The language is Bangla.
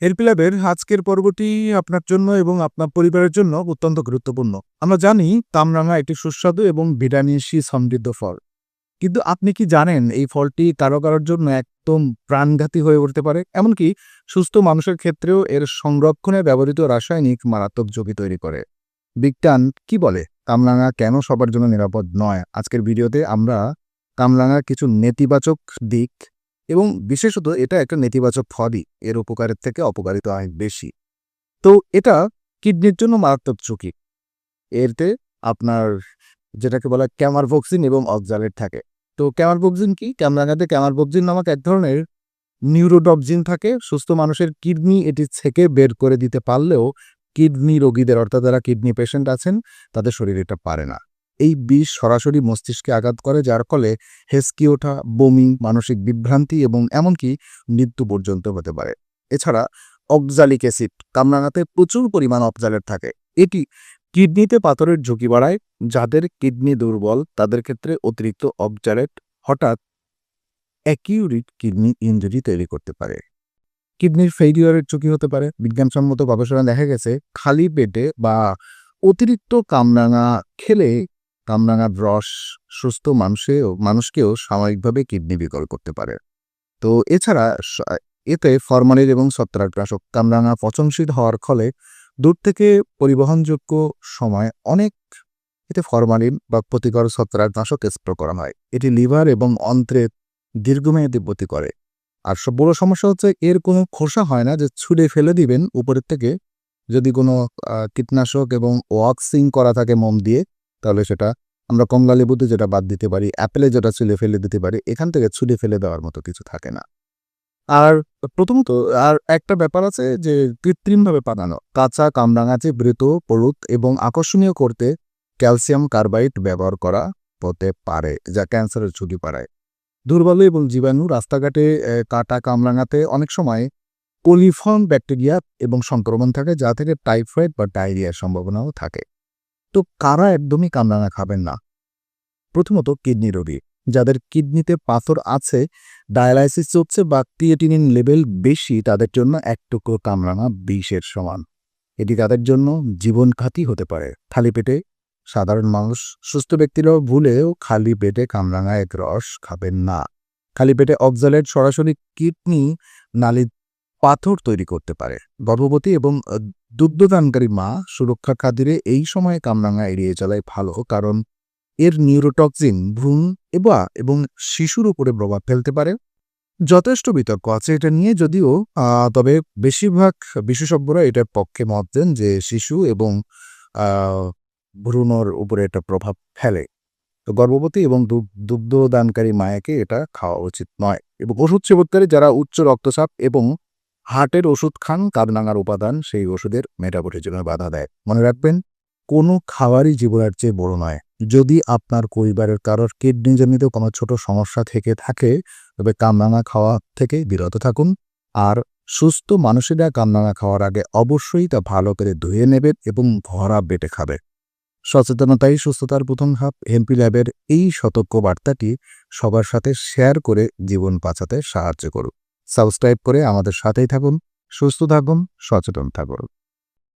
হেলপি ল্যাবের আজকের পর্বটি আপনার জন্য এবং আপনার পরিবারের জন্য অত্যন্ত গুরুত্বপূর্ণ। আমরা জানি কামরাঙা একটি সুস্বাদু এবং ভিটামিন সি সমৃদ্ধ ফল। কিন্তু আপনি কি জানেন এই ফলটি কারো কারোর জন্য একদম প্রাণঘাতী হয়ে উঠতে পারে? এমনকি সুস্থ মানুষের ক্ষেত্রেও এর সংরক্ষণে ব্যবহৃত রাসায়নিক মারাত্মক ঝুঁকি তৈরি করে। বিজ্ঞান কি বলে? কামরাঙা কেন সবার জন্য নিরাপদ নয়? আজকের ভিডিওতে আমরা কামরাঙার কিছু নেতিবাচক দিক এবং বিশেষত এটা একটা নেতিবাচক ফলই, এর উপকারের থেকে অপকারিতা অনেক বেশি। তো এটা কিডনির জন্য মারাত্মক ঝুঁকি। এতে আপনার যেটাকে বলা হয় ক্যামারভক্সিন এবং অক্সালেট থাকে। তো ক্যামারভক্সিন কি? কামরাঙাতে ক্যামারভক্সিন নামক এক ধরনের নিউরোটক্সিন থাকে। সুস্থ মানুষের কিডনি এটি ছেঁকে বের করে দিতে পারলেও কিডনি রোগীদের, অর্থাৎ যারা কিডনি পেশেন্ট আছেন, তাদের শরীর এটা পারে না। এই বিষ সরাসরি মস্তিষ্কে আঘাত করে, যার ফলে হেঁচকি ওঠা, বমি, মানসিক বিভ্রান্তি এবং এমনকি মৃত্যু পর্যন্ত হতে পারে। এছাড়া অক্সালিক অ্যাসিড, কামরাঙাতে প্রচুর পরিমাণ অক্সালেট থাকে। এটি কিডনিতে পাথরের ঝুঁকি বাড়ায়। যাদের কিডনি দুর্বল তাদের ক্ষেত্রে অতিরিক্ত অক্সালেট হঠাৎ অ্যাকিউরিট কিডনি ইনজুরি তৈরি করতে পারে। কিডনির ফেইলিওরের ঝুঁকি হতে পারে। বিজ্ঞানসম্মত গবেষণায় দেখা গেছে খালি পেটে বা অতিরিক্ত কামরাঙা খেলে কামরাঙার রস সুস্থ মানুষকেও সাময়িকভাবে কিডনি বিকল করতে পারে। তো এছাড়া এতে ফরমালিন এবং ছত্রাকনাশক, কামরাঙা পচনশীল হওয়ার ফলে দূর থেকে পরিবহনযোগ্য সময় অনেক এতে ফরমালিন বা ক্ষতিকর ছত্রাকনাশক স্প্রে করা হয়। এটি লিভার এবং অন্ত্রের দীর্ঘমেয়াদী ক্ষতি করে। আর বড় সমস্যা হচ্ছে এর কোনো খোসা হয় না যে ছুঁড়ে ফেলে দিবেন উপরের থেকে। যদি কোনো কীটনাশক এবং ওয়াক্সিং করা থাকে মোম দিয়ে, তাহলে সেটা আমরা কমলা লেবুতে যেটা বাদ দিতে পারি, অ্যাপেলে যেটা ছুঁড়ে ফেলে দিতে পারি, এখান থেকে ছুঁড়ে ফেলে দেওয়ার মতো কিছু থাকে না। আর প্রথমত আর একটা ব্যাপার আছে যে কৃত্রিমভাবে বানানো কাঁচা কামরাঙাকে বৃত, পলুত এবং আকর্ষণীয় করতে ক্যালসিয়াম কার্বাইড ব্যবহার করা হতে পারে, যা ক্যান্সারের ঝুঁকি বাড়ায়। দুর্বল এবং জীবাণু, রাস্তাঘাটে কাটা কামরাঙাতে অনেক সময় কোলিফর্ম ব্যাকটেরিয়া এবং সংক্রমণ থাকে, যা থেকে টাইফয়েড বা ডায়রিয়ার সম্ভাবনাও থাকে। তো কারা একদমই কামরাঙা খাবেন না? প্রথমত কিডনি রোগী, যাদের কিডনিতে পাথর আছে, ডায়ালাইসিস চলছে বা ক্রিয়েটিনিন লেভেল বেশি, তাদের জন্য এক টুকরো কামরাঙা বিষের সমান। এটি তাদের জন্য জীবনঘাতী হতে পারে। খালি পেটে সাধারণ মানুষ, সুস্থ ব্যক্তিরাও ভুলেও খালি পেটে কামরাঙা এক রস খাবেন না। খালি পেটে অক্সালেট সরাসরি কিডনি নালী পাথর তৈরি করতে পারে। গর্ভবতী এবং দুগ্ধদানকারী মা সুরক্ষার খাতিরে এই সময়ে কামরাঙা এড়িয়ে চলাই ভালো, কারণ এর নিউরোটক্সিন ভ্রূণ এবং শিশুর উপরে প্রভাব ফেলতে পারে। যথেষ্ট বিতর্ক আছে এটা নিয়ে, যদিও তবে বেশিরভাগ বিশেষজ্ঞরা এটার পক্ষে মত দেন যে শিশু এবং ভ্রূণর উপরে এটা প্রভাব ফেলে। তো গর্ভবতী এবং দুগ্ধদানকারী মায়াকে এটা খাওয়া উচিত নয়। এবং ওষুধ সেবনকারী যারা উচ্চ রক্তচাপ এবং হার্টের ওষুধ খান, কামরাঙার উপাদান সেই ওষুধের মেটাবলিজমে বাধা দেয়। মনে রাখবেন, কোনো খাবারই জীবনের চেয়ে বড় নয়। যদি আপনার পরিবারের কারোর কিডনিজনিত কোনো ছোট সমস্যা থেকে থাকে, তবে কামরাঙা খাওয়া থেকে বিরত থাকুন। আর সুস্থ মানুষেরা কামরাঙা খাওয়ার আগে অবশ্যই তা ভালো করে ধুয়ে নেবেন এবং ভরা পেটে খাবে। সচেতনতাই সুস্থতার প্রথম ধাপ। হেলপি ল্যাবের এই সতর্ক বার্তাটি সবার সাথে শেয়ার করে জীবন বাঁচাতে সাহায্য করুন। সাবস্ক্রাইব করে আমাদের সাথেই থাকুন। সুস্থ থাকুন, সচেতন থাকুন।